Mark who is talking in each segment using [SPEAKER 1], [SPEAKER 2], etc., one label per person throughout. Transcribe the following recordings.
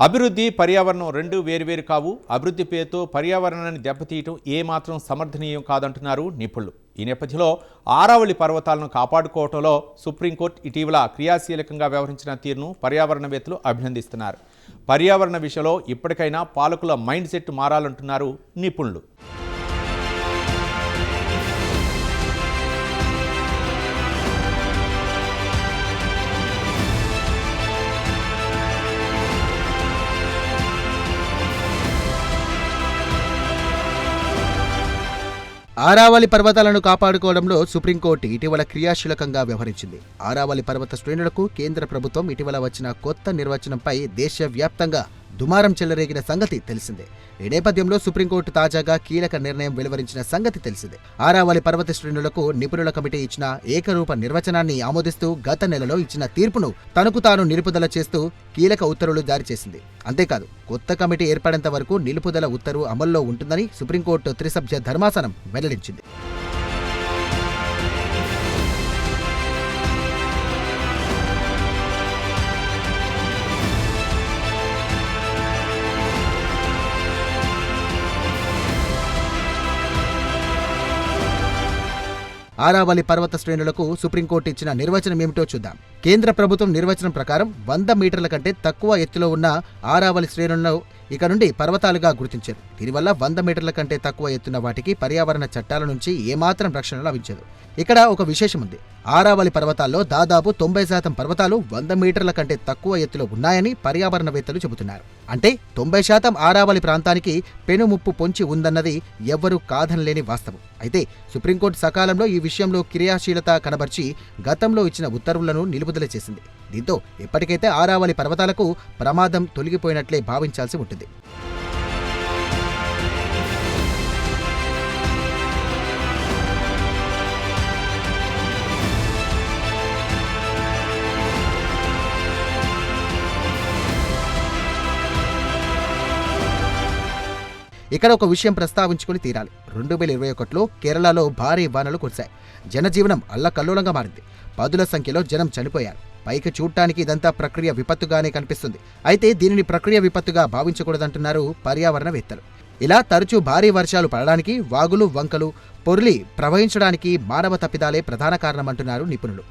[SPEAKER 1] అభివృద్ధి పర్యావరణం రెండు వేరువేరు కావు. అభివృద్ధి పేరుతో పర్యావరణాన్ని దెబ్బతీయటం ఏమాత్రం సమర్థనీయం కాదంటున్నారు నిపుణులు. ఈ నేపథ్యంలో ఆరావళి పర్వతాలను కాపాడుకోవటంలో సుప్రీంకోర్టు ఇటీవల క్రియాశీలకంగా వ్యవహరించిన తీరును పర్యావరణవేత్తలు అభినందిస్తున్నారు. పర్యావరణ విషయంలో ఇప్పటికైనా పాలకుల మైండ్ సెట్ మారాలంటున్నారు నిపుణులు.
[SPEAKER 2] ఆరావళి పర్వతాలను కాపాడుకోవడంలో సుప్రీంకోర్టు ఇటీవల క్రియాశీలకంగా వ్యవహరించింది. ఆరావళి పర్వత శ్రేణులకు కేంద్ర ప్రభుత్వం ఇటీవల వచ్చిన కొత్త నిర్వచనంపై దేశవ్యాప్తంగా దుమారం చెలరేగిన సంగతి తెలిసిందే. ఈ నేపథ్యంలో సుప్రీంకోర్టు తాజాగా కీలక నిర్ణయం వెలువరించిన సంగతి తెలిసిందే. ఆరావళి పర్వత శ్రేణులకు నిపుణుల కమిటీ ఇచ్చిన ఏకరూప నిర్వచనాన్ని ఆమోదిస్తూ గత నెలలో ఇచ్చిన తీర్పును తనకు తాను నిలుపుదల చేస్తూ కీలక ఉత్తర్వులు జారీ చేసింది. అంతేకాదు, కొత్త కమిటీ ఏర్పడేంత వరకు నిలుపుదల ఉత్తర్వు అమల్లో ఉంటుందని సుప్రీంకోర్టు త్రిసభ్య ధర్మాసనం వెల్లడించింది. ఆరావళి పర్వత శ్రేణులకు సుప్రీంకోర్టు ఇచ్చిన నిర్వచనం ఏమిటో చూద్దాం. కేంద్ర ప్రభుత్వం నిర్వచనం ప్రకారం 100 మీటర్ల కంటే తక్కువ ఎత్తులో ఉన్న ఆరావళి శ్రేణులను ఇక నుండి పర్వతాలుగా గుర్తించారు. దీనివల్ల 100 మీటర్ల కంటే తక్కువ ఎత్తున్న వాటికి పర్యావరణ చట్టాల నుంచి ఏమాత్రం రక్షణ లభించదు. ఇక్కడ ఒక విశేషం ఉంది. ఆరావళి పర్వతాల్లో దాదాపు 90% పర్వతాలు 100 మీటర్ల కంటే తక్కువ ఎత్తులో ఉన్నాయని పర్యావరణవేత్తలు చెబుతున్నారు. అంటే 90% ఆరావళి ప్రాంతానికి పెనుముప్పు పొంచి ఉందన్నది ఎవ్వరూ కాదనలేని వాస్తవం. అయితే సుప్రీంకోర్టు సకాలంలో ఈ విషయంలో క్రియాశీలత కనబర్చి గతంలో ఇచ్చిన ఉత్తర్వులను నిలుపుదల చేసింది. దీంతో ఇప్పటికైతే ఆరావళి పర్వతాలకు ప్రమాదం తొలగిపోయినట్లే భావించాల్సి ఉంటుంది. ఇక్కడ ఒక విషయం ప్రస్తావించుకుని తీరాలి. 2021లో కేరళలో భారీ వానలు కురిశాయి. జనజీవనం అల్లకల్లోలంగా మారింది. పదుల సంఖ్యలో జనం చనిపోయారు. పైకి చూడటానికి ఇదంతా ప్రక్రియ విపత్తుగానే కనిపిస్తుంది. అయితే దీనిని ప్రక్రియ విపత్తుగా భావించకూడదంటున్నారు పర్యావరణవేత్తలు. ఇలా తరచూ భారీ వర్షాలు పడడానికి, వాగులు వంకలు పొర్లి ప్రవహించడానికి మానవ తప్పిదాలే ప్రధాన కారణమంటున్నారు నిపుణులు.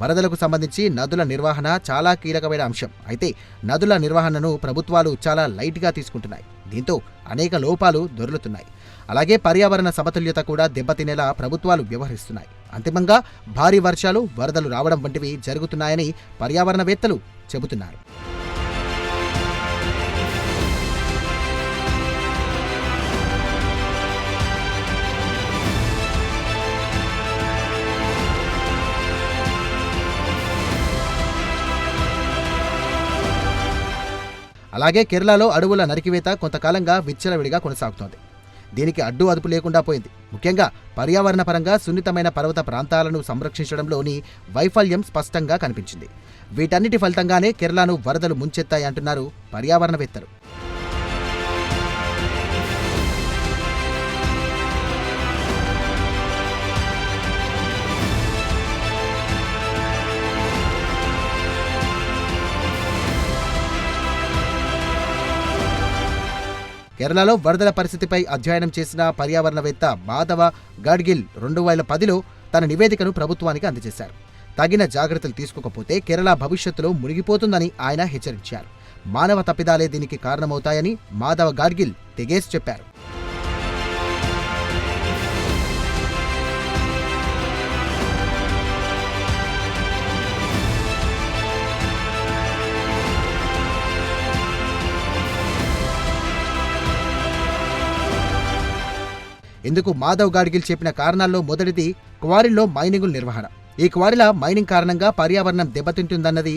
[SPEAKER 2] వరదలకు సంబంధించి నదుల నిర్వహణ చాలా కీలకమైన అంశం. అయితే నదుల నిర్వహణను ప్రభుత్వాలు చాలా లైట్గా తీసుకుంటున్నాయి. దీంతో అనేక లోపాలు దొర్లుతున్నాయి. అలాగే పర్యావరణ సమతుల్యత కూడా దెబ్బతినేలా ప్రభుత్వాలు వ్యవహరిస్తున్నాయి. అంతిమంగా భారీ వర్షాలు, వరదలు రావడం వంటివి జరుగుతున్నాయని పర్యావరణవేత్తలు చెబుతున్నారు. అలాగే కేరళలో అడవుల నరికివేత కొంతకాలంగా విచ్చలవిడిగా కొనసాగుతోంది. దీనికి అడ్డు అదుపు లేకుండా పోయింది. ముఖ్యంగా పర్యావరణ పరంగా సున్నితమైన పర్వత ప్రాంతాలను సంరక్షించడంలోని వైఫల్యం స్పష్టంగా కనిపించింది. వీటన్నిటి ఫలితంగానే కేరళను వరదలు ముంచెత్తాయంటున్నారు పర్యావరణవేత్తలు. కేరళలో వరదల పరిస్థితిపై అధ్యయనం చేసిన పర్యావరణవేత్త మాధవ గాడ్గిల్ 2010లో తన నివేదికను ప్రభుత్వానికి అందజేశారు. తగిన జాగ్రత్తలు తీసుకోకపోతే కేరళ భవిష్యత్తులో మునిగిపోతుందని ఆయన హెచ్చరించారు. మానవ తప్పిదాలే దీనికి కారణమవుతాయని మాధవ గాడ్గిల్ తెగేసి చెప్పారు. ఇందుకు మాధవ్ గాడ్గిల్ చెప్పిన కారణాల్లో మొదటిది క్వారీల్లో మైనింగుల నిర్వహణ. ఈ క్వారీల మైనింగ్ కారణంగా పర్యావరణం దెబ్బతింటుందన్నది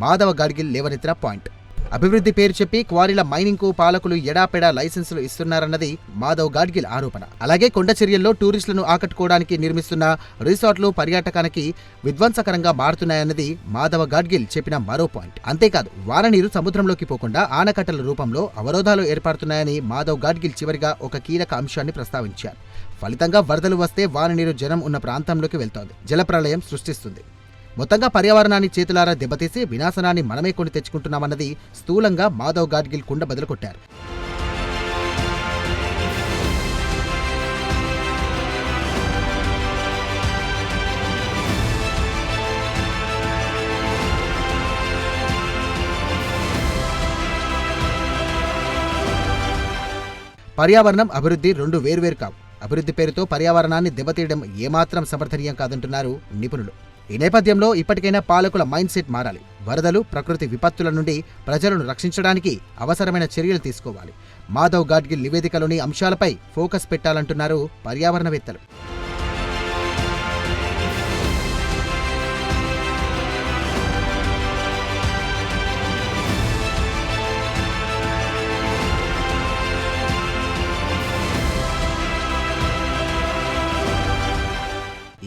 [SPEAKER 2] మాధవ గాడ్గిల్ లేవనెత్తిన పాయింట్. అభివృద్ధి పేరు చెప్పి క్వారీల మైనింగ్కు పాలకులు ఎడాపెడా లైసెన్సులు ఇస్తున్నారన్నది మాధవ్ గాడ్గిల్ ఆరోపణ. అలాగే కొండచర్యల్లో టూరిస్టులను ఆకట్టుకోవడానికి నిర్మిస్తున్న రిసార్ట్లు పర్యాటకానికి విధ్వంసకరంగా మారుతున్నాయన్నది మాధవ గాడ్గిల్ చెప్పిన మరో పాయింట్. అంతేకాదు వాన నీరు సముద్రంలోకి పోకుండా ఆనకట్టల రూపంలో అవరోధాలు ఏర్పడుతున్నాయని మాధవ్ గాడ్గిల్ చివరిగా ఒక కీలక అంశాన్ని ప్రస్తావించారు. ఫలితంగా వరదలు వస్తే వాన నీరు జనం ఉన్న ప్రాంతంలోకి వెళ్తోంది, జలప్రళయం సృష్టిస్తుంది. మొత్తంగా పర్యావరణాన్ని చేతులారా దెబ్బతీసి వినాశనాన్ని మనమే కొని తెచ్చుకుంటున్నామన్నది స్థూలంగా మాధవ్ గాడ్గిల్ కుండ బదులు కొట్టారు. పర్యావరణం, అభివృద్ధి రెండు వేర్వేరు కావు. అభివృద్ధి పేరుతో పర్యావరణాన్ని దెబ్బతీయడం ఏమాత్రం సమర్థనీయం కాదంటున్నారు నిపుణులు. ఈ నేపథ్యంలో ఇప్పటికైనా పాలకుల మైండ్ సెట్ మారాలి. వరదలు, ప్రకృతి విపత్తుల నుండి ప్రజలను రక్షించడానికి అవసరమైన చర్యలు తీసుకోవాలి. మాధవ్ గాడ్గిల్ నివేదికలోని అంశాలపై ఫోకస్ పెట్టాలంటున్నారు పర్యావరణవేత్తలు.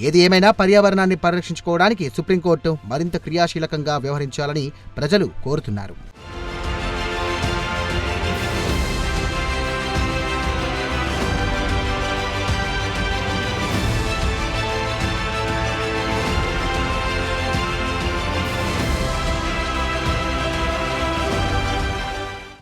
[SPEAKER 2] ఏది ఏమైనా పర్యావరణాన్ని పరిరక్షించుకోవడానికి సుప్రీంకోర్టు మరింత క్రియాశీలకంగా వ్యవహరించాలని ప్రజలు కోరుతున్నారు.